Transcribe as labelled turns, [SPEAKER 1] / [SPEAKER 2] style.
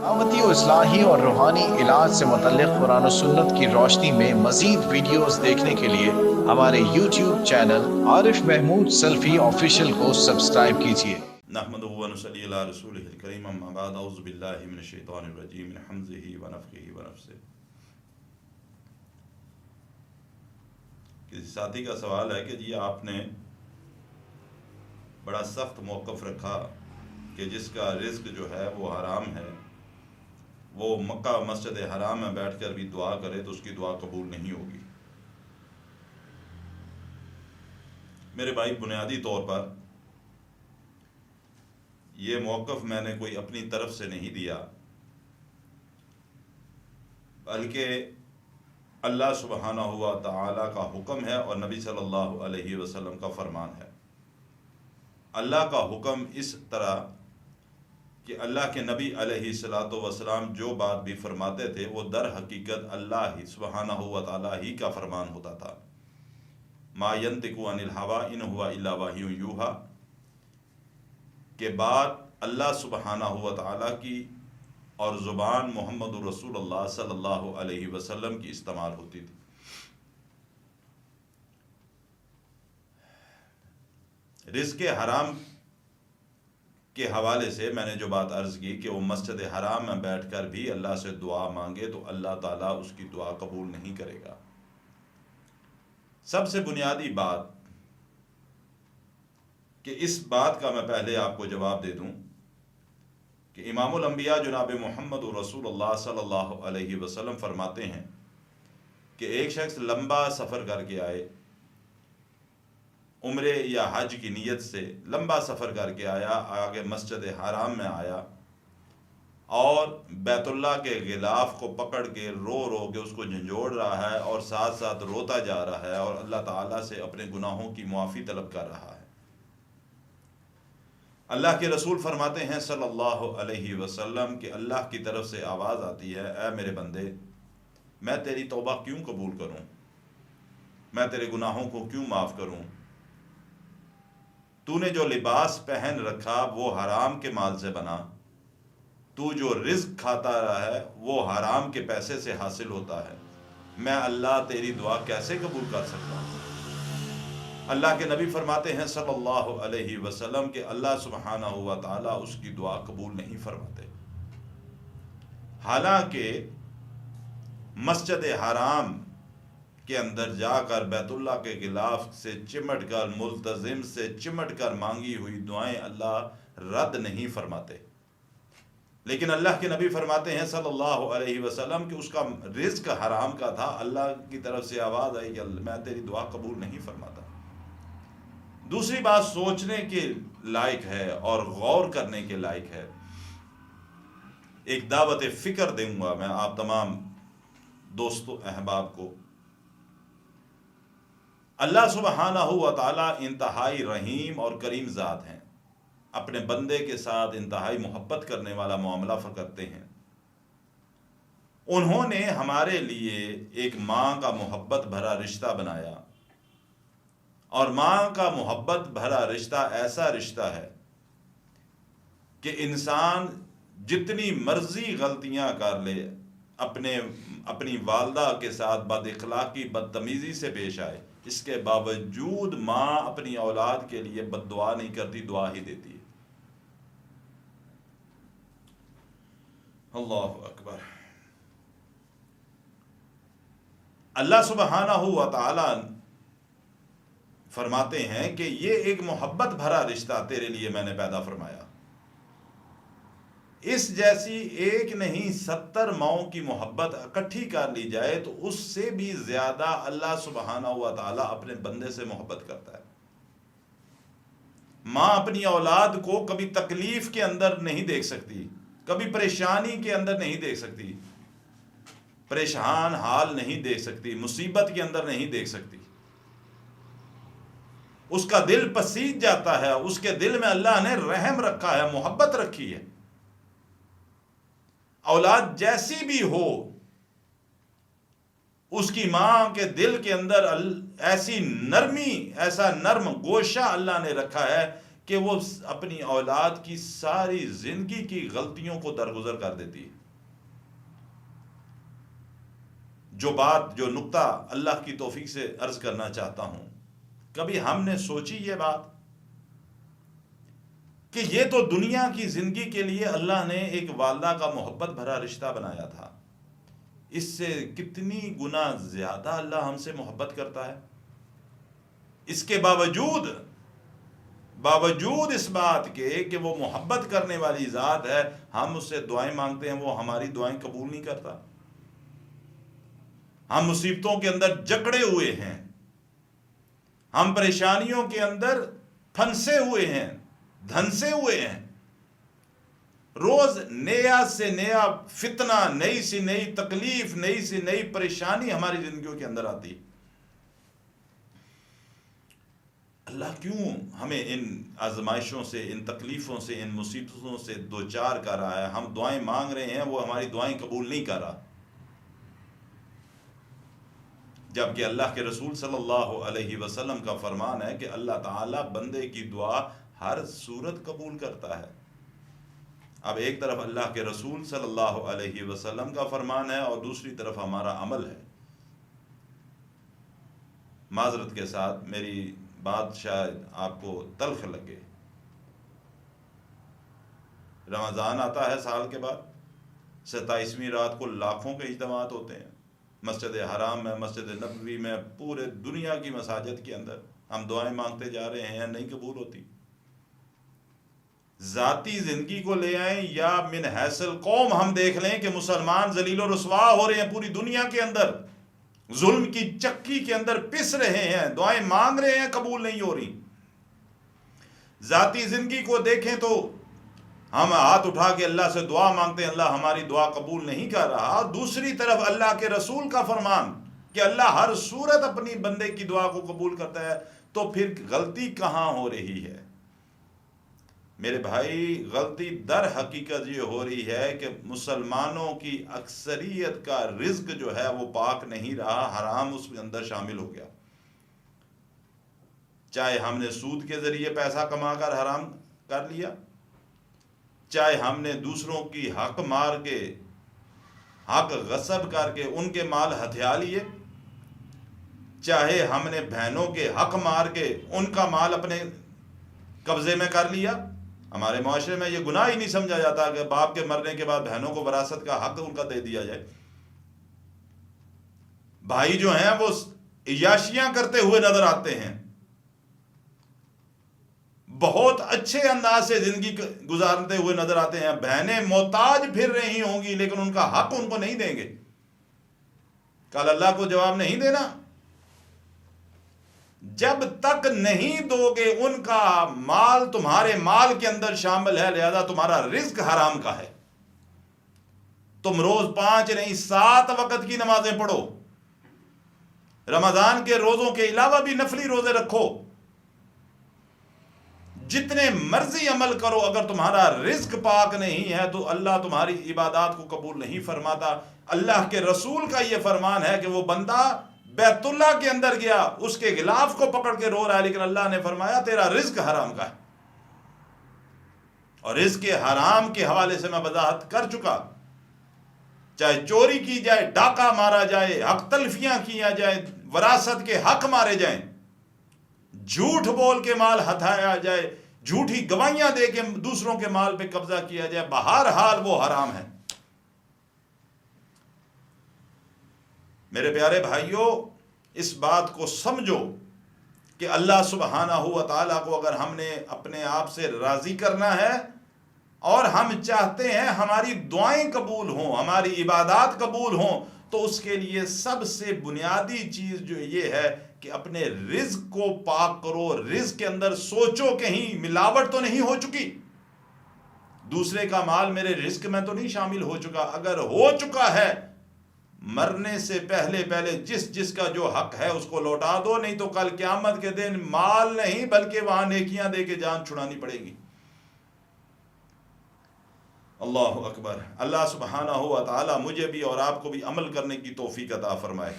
[SPEAKER 1] دعوتی و اصلاحی اور روحانی علاج سے متعلق قرآن و سنت کی روشنی میں مزید ویڈیوز دیکھنے کے لیے ہمارے یوٹیوب چینل عارف محمود سلفی آفیشیل کو سبسکرائب کیجیے۔
[SPEAKER 2] نحمدہ و نصلی علی رسولہ الکریم، اما بعد، اعوذ باللہ من الشیطان الرجیم، من حمزہ ونفخہ ونفثہ۔ کسی ساتھی کا سوال ہے کہ جی آپ نے بڑا سخت موقف رکھا کہ جس کا رزق جو ہے وہ حرام ہے، وہ مکہ مسجد حرام میں بیٹھ کر بھی دعا کرے تو اس کی دعا قبول نہیں ہوگی۔ میرے بھائی، بنیادی طور پر یہ موقف میں نے کوئی اپنی طرف سے نہیں دیا، بلکہ اللہ سبحانہ ہوا تعالیٰ کا حکم ہے اور نبی صلی اللہ علیہ وسلم کا فرمان ہے۔ اللہ کا حکم اس طرح کہ اللہ کے نبی علیہ الصلوۃ والسلام جو بات بھی فرماتے تھے وہ در حقیقت اللہ ہی سبحانہ ہوا تعالیٰ ہی کا فرمان ہوتا تھا۔ ما ینطق عن الہویٰ ان ہوا الا وحی یوحیٰ، کہ بات اللہ سبحانہ ہوا تعالیٰ کی اور زبان محمد رسول اللہ صلی اللہ علیہ وسلم کی استعمال ہوتی تھی۔ رزق حرام کے حوالے سے میں نے جو بات عرض کی کہ وہ مسجد حرام میں بیٹھ کر بھی اللہ سے دعا مانگے تو اللہ تعالیٰ اس کی دعا قبول نہیں کرے گا۔ سب سے بنیادی بات کہ اس بات کا میں پہلے آپ کو جواب دے دوں کہ امام الانبیاء جناب محمد رسول اللہ صلی اللہ علیہ وسلم فرماتے ہیں کہ ایک شخص لمبا سفر کر کے آئے، عمرے یا حج کی نیت سے لمبا سفر کر کے آیا، آگے مسجد حرام میں آیا اور بیت اللہ کے غلاف کو پکڑ کے رو کے اس کو جھنجھوڑ رہا ہے اور ساتھ ساتھ روتا جا رہا ہے اور اللہ تعالیٰ سے اپنے گناہوں کی معافی طلب کر رہا ہے۔ اللہ کے رسول فرماتے ہیں صلی اللہ علیہ وسلم کہ اللہ کی طرف سے آواز آتی ہے، اے میرے بندے، میں تیری توبہ کیوں قبول کروں، میں تیرے گناہوں کو کیوں معاف کروں؟ تو نے جو لباس پہن رکھا وہ حرام کے مال سے بنا، تو جو رزق کھاتا رہا ہے وہ حرام کے پیسے سے حاصل ہوتا ہے، میں اللہ تیری دعا کیسے قبول کر سکتا ہوں؟ اللہ کے نبی فرماتے ہیں صلی اللہ علیہ وسلم کہ اللہ سبحانہ ہوا تعالیٰ اس کی دعا قبول نہیں فرماتے۔ حالانکہ مسجد حرام کے اندر جا کر بیت اللہ کے غلاف سے چمٹ کر، ملتزم سے چمٹ کر مانگی ہوئی دعائیں اللہ رد نہیں فرماتے، لیکن اللہ کے نبی فرماتے ہیں صلی اللہ علیہ وسلم کہ اس کا رزق حرام کا تھا، اللہ کی طرف سے آواز آئی کہ میں تیری دعا قبول نہیں فرماتا۔ دوسری بات سوچنے کے لائق ہے اور غور کرنے کے لائق ہے، ایک دعوت فکر دوں گا میں آپ تمام دوستوں احباب کو۔ اللہ سبحانہ ہوا تعالیٰ انتہائی رحیم اور کریم ذات ہیں، اپنے بندے کے ساتھ انتہائی محبت کرنے والا معاملہ کرتے ہیں۔ انہوں نے ہمارے لیے ایک ماں کا محبت بھرا رشتہ بنایا، اور ماں کا محبت بھرا رشتہ ایسا رشتہ ہے کہ انسان جتنی مرضی غلطیاں کر لے، اپنی والدہ کے ساتھ بد اخلاقی بدتمیزی سے پیش آئے، اس کے باوجود ماں اپنی اولاد کے لیے بد دعا نہیں کرتی، دعا ہی دیتی ہے۔ اللہ اکبر۔ اللہ سبحانہ ہوا تعالیٰ فرماتے ہیں کہ یہ ایک محبت بھرا رشتہ تیرے لیے میں نے پیدا فرمایا، اس جیسی ایک نہیں 70 ماؤں کی محبت اکٹھی کر لی جائے تو اس سے بھی زیادہ اللہ سبحانہ ہوا تعالیٰ اپنے بندے سے محبت کرتا ہے۔ ماں اپنی اولاد کو کبھی تکلیف کے اندر نہیں دیکھ سکتی، کبھی پریشانی کے اندر نہیں دیکھ سکتی، پریشان حال نہیں دیکھ سکتی، مصیبت کے اندر نہیں دیکھ سکتی، اس کا دل پسیج جاتا ہے، اس کے دل میں اللہ نے رحم رکھا ہے، محبت رکھی ہے۔ اولاد جیسی بھی ہو، اس کی ماں کے دل کے اندر ایسی نرمی، ایسا نرم گوشہ اللہ نے رکھا ہے کہ وہ اپنی اولاد کی ساری زندگی کی غلطیوں کو درگزر کر دیتی ہے. جو نقطہ اللہ کی توفیق سے عرض کرنا چاہتا ہوں، کبھی ہم نے سوچی یہ بات کہ یہ تو دنیا کی زندگی کے لیے اللہ نے ایک والدہ کا محبت بھرا رشتہ بنایا تھا، اس سے کتنی گنا زیادہ اللہ ہم سے محبت کرتا ہے. اس کے باوجود اس بات کے کہ وہ محبت کرنے والی ذات ہے، ہم اس سے دعائیں مانگتے ہیں، وہ ہماری دعائیں قبول نہیں کرتا. ہم مصیبتوں کے اندر جکڑے ہوئے ہیں، ہم پریشانیوں کے اندر پھنسے ہوئے ہیں، دھنسے ہوئے ہیں. روز نیا سے نیا فتنہ، نئی سی نئی تکلیف، نئی سی نئی پریشانی ہماری زندگیوں کے اندر آتی. اللہ کیوں ہمیں ان آزمائشوں سے، ان تکلیفوں سے، ان مصیبتوں سے دوچار کر رہا ہے؟ ہم دعائیں مانگ رہے ہیں، وہ ہماری دعائیں قبول نہیں کر رہا، جبکہ اللہ کے رسول صلی اللہ علیہ وسلم کا فرمان ہے کہ اللہ تعالیٰ بندے کی دعا ہر صورت قبول کرتا ہے. اب ایک طرف اللہ کے رسول صلی اللہ علیہ وسلم کا فرمان ہے اور دوسری طرف ہمارا عمل ہے. معذرت کے ساتھ میری بات شاید آپ کو تلخ لگے، رمضان آتا ہے سال کے بعد، 27ویں رات کو لاکھوں کے اجتماعات ہوتے ہیں مسجد حرام میں، مسجد نبوی میں، پورے دنیا کی مساجد کے اندر. ہم دعائیں مانگتے جا رہے ہیں، نہیں قبول ہوتی. ذاتی زندگی کو لے آئیں یا من حیث القوم ہم دیکھ لیں کہ مسلمان ذلیل و رسوا ہو رہے ہیں پوری دنیا کے اندر، ظلم کی چکی کے اندر پس رہے ہیں، دعائیں مانگ رہے ہیں، قبول نہیں ہو رہی. ذاتی زندگی کو دیکھیں تو ہم ہاتھ اٹھا کے اللہ سے دعا مانگتے ہیں، اللہ ہماری دعا قبول نہیں کر رہا. دوسری طرف اللہ کے رسول کا فرمان کہ اللہ ہر صورت اپنی بندے کی دعا کو قبول کرتا ہے. تو پھر غلطی کہاں ہو رہی ہے میرے بھائی؟ غلطی در حقیقت یہ ہو رہی ہے کہ مسلمانوں کی اکثریت کا رزق جو ہے وہ پاک نہیں رہا، حرام اس کے اندر شامل ہو گیا. چاہے ہم نے سود کے ذریعے پیسہ کما کر حرام کر لیا، چاہے ہم نے دوسروں کی حق مار کے، حق غصب کر کے ان کے مال ہتھیا لیے، چاہے ہم نے بہنوں کے حق مار کے ان کا مال اپنے قبضے میں کر لیا. ہمارے معاشرے میں یہ گناہ ہی نہیں سمجھا جاتا کہ باپ کے مرنے کے بعد بہنوں کو وراثت کا حق ان کا دے دیا جائے. بھائی جو ہیں وہ عیاشیاں کرتے ہوئے نظر آتے ہیں، بہت اچھے انداز سے زندگی گزارتے ہوئے نظر آتے ہیں، بہنیں محتاج پھر رہی ہوں گی لیکن ان کا حق ان کو نہیں دیں گے. کل اللہ کو جواب نہیں دینا. جب تک نہیں دو گے ان کا مال تمہارے مال کے اندر شامل ہے، لہذا تمہارا رزق حرام کا ہے. تم روز 5 نہیں 7 وقت کی نمازیں پڑھو، رمضان کے روزوں کے علاوہ بھی نفلی روزے رکھو، جتنے مرضی عمل کرو، اگر تمہارا رزق پاک نہیں ہے تو اللہ تمہاری عبادات کو قبول نہیں فرماتا. اللہ کے رسول کا یہ فرمان ہے کہ وہ بندہ بیت اللہ کے اندر گیا، اس کے غلاف کو پکڑ کے رو رہا ہے، لیکن اللہ نے فرمایا تیرا رزق حرام کا ہے. اور رزق حرام کے حوالے سے میں وضاحت کر چکا. چاہے چوری کی جائے، ڈاکہ مارا جائے، حق تلفیاں کیا جائے، وراثت کے حق مارے جائیں، جھوٹ بول کے مال ہتھایا جائے، جھوٹی گواہیاں دے کے دوسروں کے مال پہ قبضہ کیا جائے، بہرحال وہ حرام ہے. میرے پیارے بھائیوں، اس بات کو سمجھو کہ اللہ سبحانہ و تعالیٰ کو اگر ہم نے اپنے آپ سے راضی کرنا ہے اور ہم چاہتے ہیں ہماری دعائیں قبول ہوں، ہماری عبادات قبول ہوں، تو اس کے لیے سب سے بنیادی چیز جو یہ ہے کہ اپنے رزق کو پاک کرو. رزق کے اندر سوچو کہیں ملاوٹ تو نہیں ہو چکی، دوسرے کا مال میرے رزق میں تو نہیں شامل ہو چکا. اگر ہو چکا ہے، مرنے سے پہلے جس کا جو حق ہے اس کو لوٹا دو، نہیں تو کل قیامت کے دن مال نہیں بلکہ وہاں نیکیاں دے کے جان چھڑانی پڑے گی. اللہ اکبر. اللہ سبحانہ و تعالی مجھے بھی اور آپ کو بھی عمل کرنے کی توفیق عطا فرمائے.